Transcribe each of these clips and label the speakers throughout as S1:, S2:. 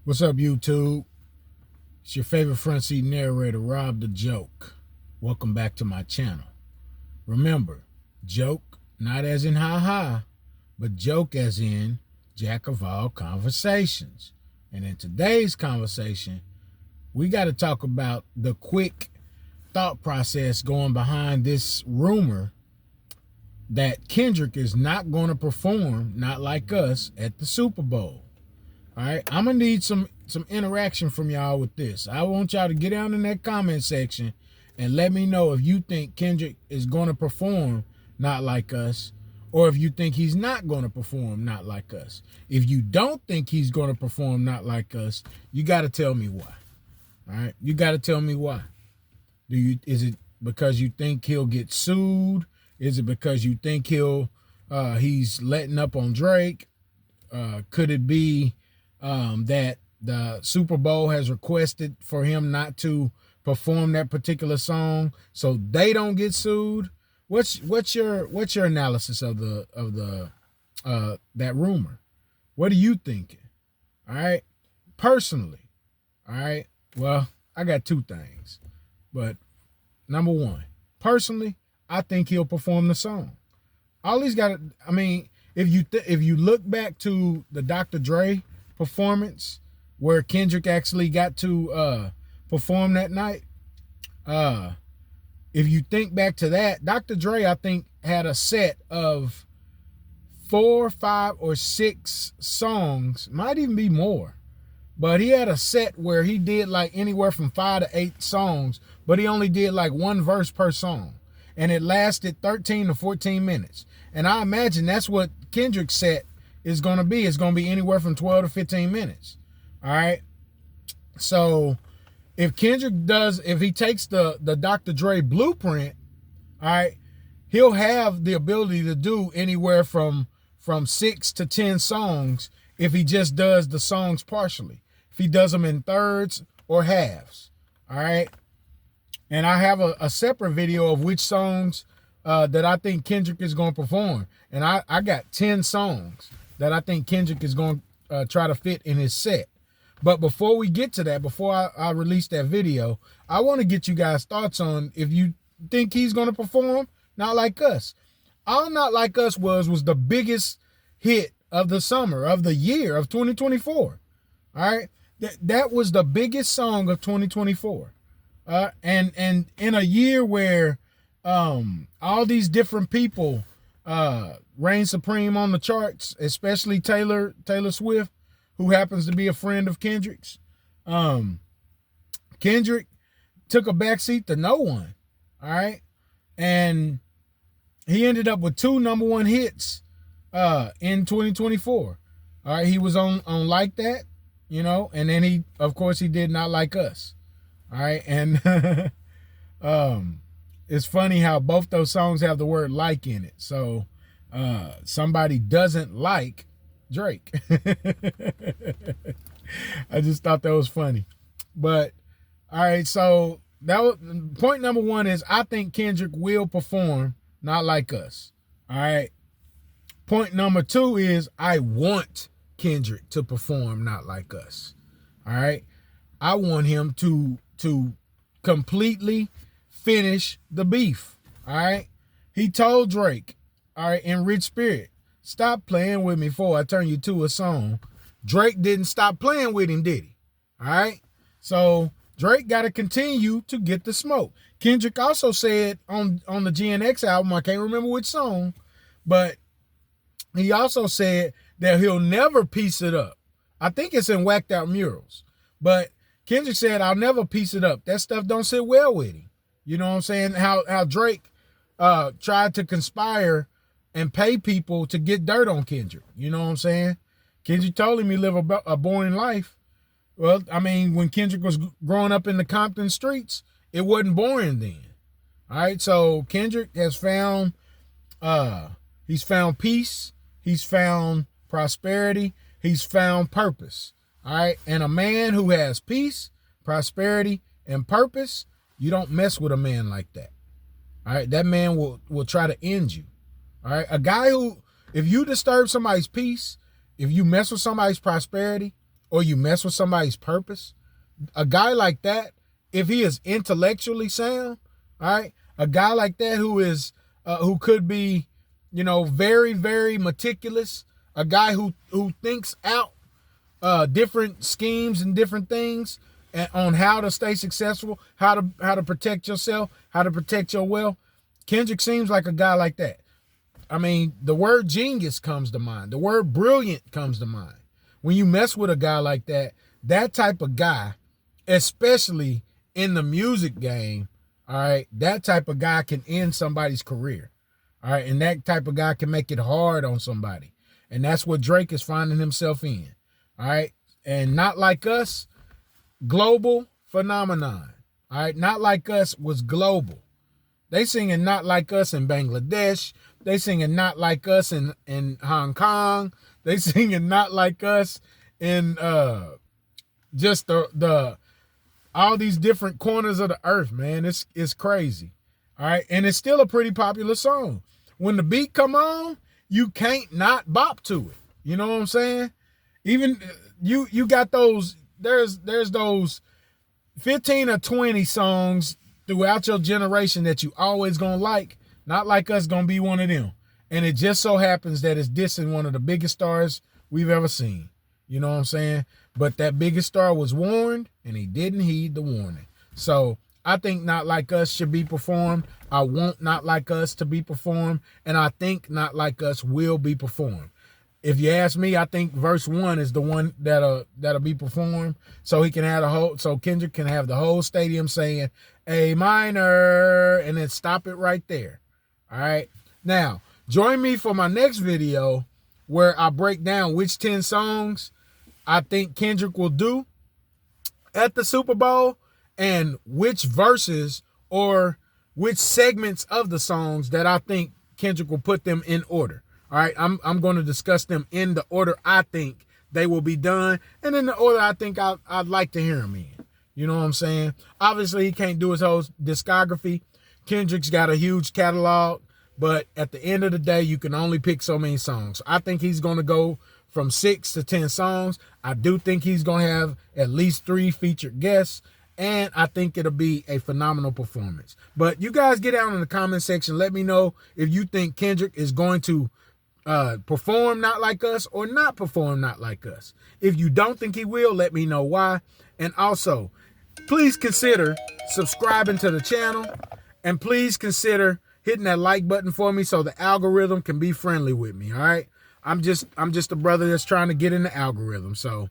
S1: What's up, YouTube? It's your favorite front seat narrator, Rob the Joke. Welcome back to my channel. Remember, joke not as in ha, but joke as in jack of all conversations. And in today's conversation, we got to talk about the quick thought process going behind this rumor that Kendrick is not going to perform Not Like Us at the Super Bowl. All right, I'm gonna need some interaction from y'all with this. I want y'all to get down in that comment section and let me know if you think Kendrick is gonna perform Not Like Us, or if you think he's not gonna perform Not Like Us. If you don't think he's gonna perform Not Like Us, you gotta tell me why. All right, you gotta tell me why. Is it because you think he'll get sued? Is it because you think he's letting up on Drake? Could it be that the Super Bowl has requested for him not to perform that particular song so they don't get sued? What's your analysis of the that rumor? What are you thinking? All right, personally, all right. Well, I got two things, but number one, personally, I think he'll perform the song. All he's got, I mean, if you look back to the Dr. Dre performance where Kendrick actually got to perform that night, if you think back to that, Dr. Dre, I think, had a set of 4, 5, or 6 songs, might even be more, but he had a set where he did like anywhere from 5 to 8 songs, but he only did like one verse per song, and it lasted 13 to 14 minutes. And I imagine that's what Kendrick's set is going to be. It's going to be anywhere from 12 to 15 minutes. All right. So if he takes the Dr. Dre blueprint, all right, he'll have the ability to do anywhere from 6 to 10 songs if he just does the songs partially. If he does them in thirds or halves. All right. And I have a separate video of which songs that I think Kendrick is going to perform. And I got 10 songs that I think Kendrick is going to try to fit in his set. But before we get to that, before I release that video, I want to get you guys' thoughts on if you think he's going to perform Not Like Us. All Not Like Us was the biggest hit of the summer, of the year of 2024. All right? That was the biggest song of 2024. And in a year where all these different people reign supreme on the charts, especially Taylor Swift, who happens to be a friend of Kendrick's. Kendrick took a backseat to no one. All right. And he ended up with 2 number 1 hits in 2024. All right. He was on Like That, and then he did Not Like Us. All right. And it's funny how both those songs have the word like in it. So somebody doesn't like Drake. I just thought that was funny. But all right, so point number 1 is I think Kendrick will perform Not Like Us. All right. Point number 2 is I want Kendrick to perform Not Like Us. All right. I want him to completely finish the beef. All right. He told Drake, all right, in Rich Spirit, stop playing with me before I turn you to a song. Drake didn't stop playing with him, did he? All right. So Drake got to continue to get the smoke. Kendrick also said on the GNX album, I can't remember which song, but he also said that he'll never piece it up. I think it's in Whacked Out Murals, but Kendrick said, I'll never piece it up. That stuff don't sit well with him. You know what I'm saying? How Drake tried to conspire and pay people to get dirt on Kendrick. You know what I'm saying? Kendrick told him he lived a boring life. Well, I mean, when Kendrick was growing up in the Compton streets, it wasn't boring then. All right, so Kendrick has found, he's found peace, he's found prosperity, he's found purpose. All right, and a man who has peace, prosperity, and purpose, you don't mess with a man like that. All right, that man will try to end you. All right, a guy who, if you disturb somebody's peace, if you mess with somebody's prosperity, or you mess with somebody's purpose, a guy like that, if he is intellectually sound, all right, a guy like that who could be, very, very meticulous, a guy who thinks out different schemes and different things on how to stay successful, how to protect yourself, how to protect your wealth. Kendrick seems like a guy like that. I mean, the word genius comes to mind. The word brilliant comes to mind. When you mess with a guy like that, that type of guy, especially in the music game, all right, that type of guy can end somebody's career. All right, and that type of guy can make it hard on somebody. And that's what Drake is finding himself in. All right, and Not Like Us, global phenomenon. All right, Not Like Us was global. They singing Not Like Us in Bangladesh. They singing Not Like Us in Hong Kong. They singing Not Like Us in just the all these different corners of the earth, man. It's crazy. All right, and it's still a pretty popular song. When the beat come on, you can't not bop to it. You know what I'm saying? Even you got those. There's those 15 or 20 songs throughout your generation that you always gonna like. Not Like Us gonna be one of them. And it just so happens that it's dissing one of the biggest stars we've ever seen. You know what I'm saying? But that biggest star was warned, and he didn't heed the warning. So I think Not Like Us should be performed. I want Not Like Us to be performed, and I think Not Like Us will be performed. If you ask me, I think verse 1 is the one that'll be performed, so he can have so Kendrick can have the whole stadium saying A minor, and then stop it right there. All right. Now, join me for my next video where I break down which 10 songs I think Kendrick will do at the Super Bowl and which verses or which segments of the songs that I think Kendrick will put them in order. All right, I'm going to discuss them in the order I think they will be done, and in the order I think I'd like to hear them in. You know what I'm saying? Obviously, he can't do his whole discography. Kendrick's got a huge catalog, but at the end of the day, you can only pick so many songs. I think he's going to go from 6 to 10 songs. I do think he's going to have at least 3 featured guests, and I think it'll be a phenomenal performance. But you guys get down in the comment section. Let me know if you think Kendrick is going to perform Not Like Us or not perform Not Like Us. If you don't think he will, let me know why. And also, please consider subscribing to the channel, and please consider hitting that like button for me so the algorithm can be friendly with me. All right, I'm just a brother that's trying to get in the algorithm. So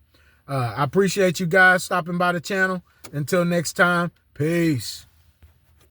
S1: I appreciate you guys stopping by the channel. Until next time, peace.